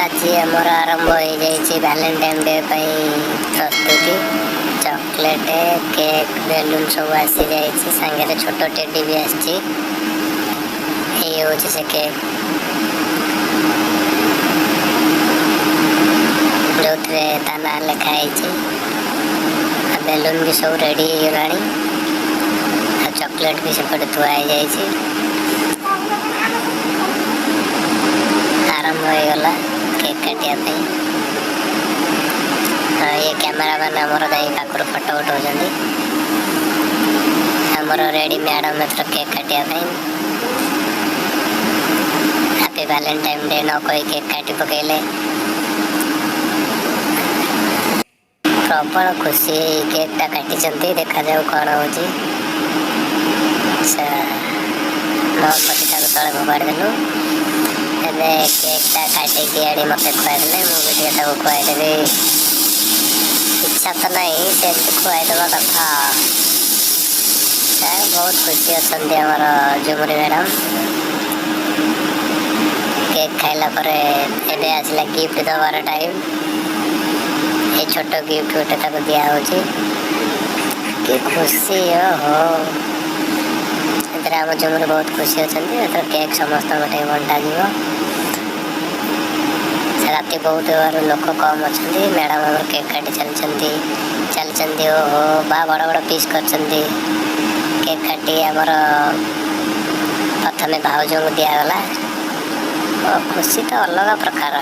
आज आमर आरंभ हो जाइए वैलेंटाइन डे प्रस्तुति चॉकलेट केक बेलून सब आसी जाइए सांगे छोट टेडी भी आसी से केक जो ता ना लिखाई बेलून भी सब रेडी हो गलानी चॉकलेट भी सेपटे थुआई जाइए आरंभ हो गला केक काटिया ये कैमेरा मैन आमर पाखर फोटो उठाऊँ आमर रेडी मैडम एथर केक काटिया हैप्पी वैलेंटाइन डे न कही केक काटी पकईले प्रबल खुशी केकटा काटी देखा जाऊ कौन हो तले फोपाड़ी देलु केकटा काटिकी आनी मत खुआदेले मुझे खुआदेवी इच्छा तो नहीं से खुआईदेवा कथा बहुत खुशी अच्छा झुमुरी मैडम केक खाइला एबे आसला गिफ्ट दबार टाइम ये छोट गिफ्ट गोटे दिया कि खुशी हो आम झुमुरी बहुत खुशी अच्छा केक समस्त गोटे बंटा जीव राति बहुत लोक कम अच्छा मैडम आम केक काटी चलती ओहो बा बड़ बड़ पीस कर केक काटी आमर प्रथम भाउज को दिगला खुशी तो अलग प्रकार।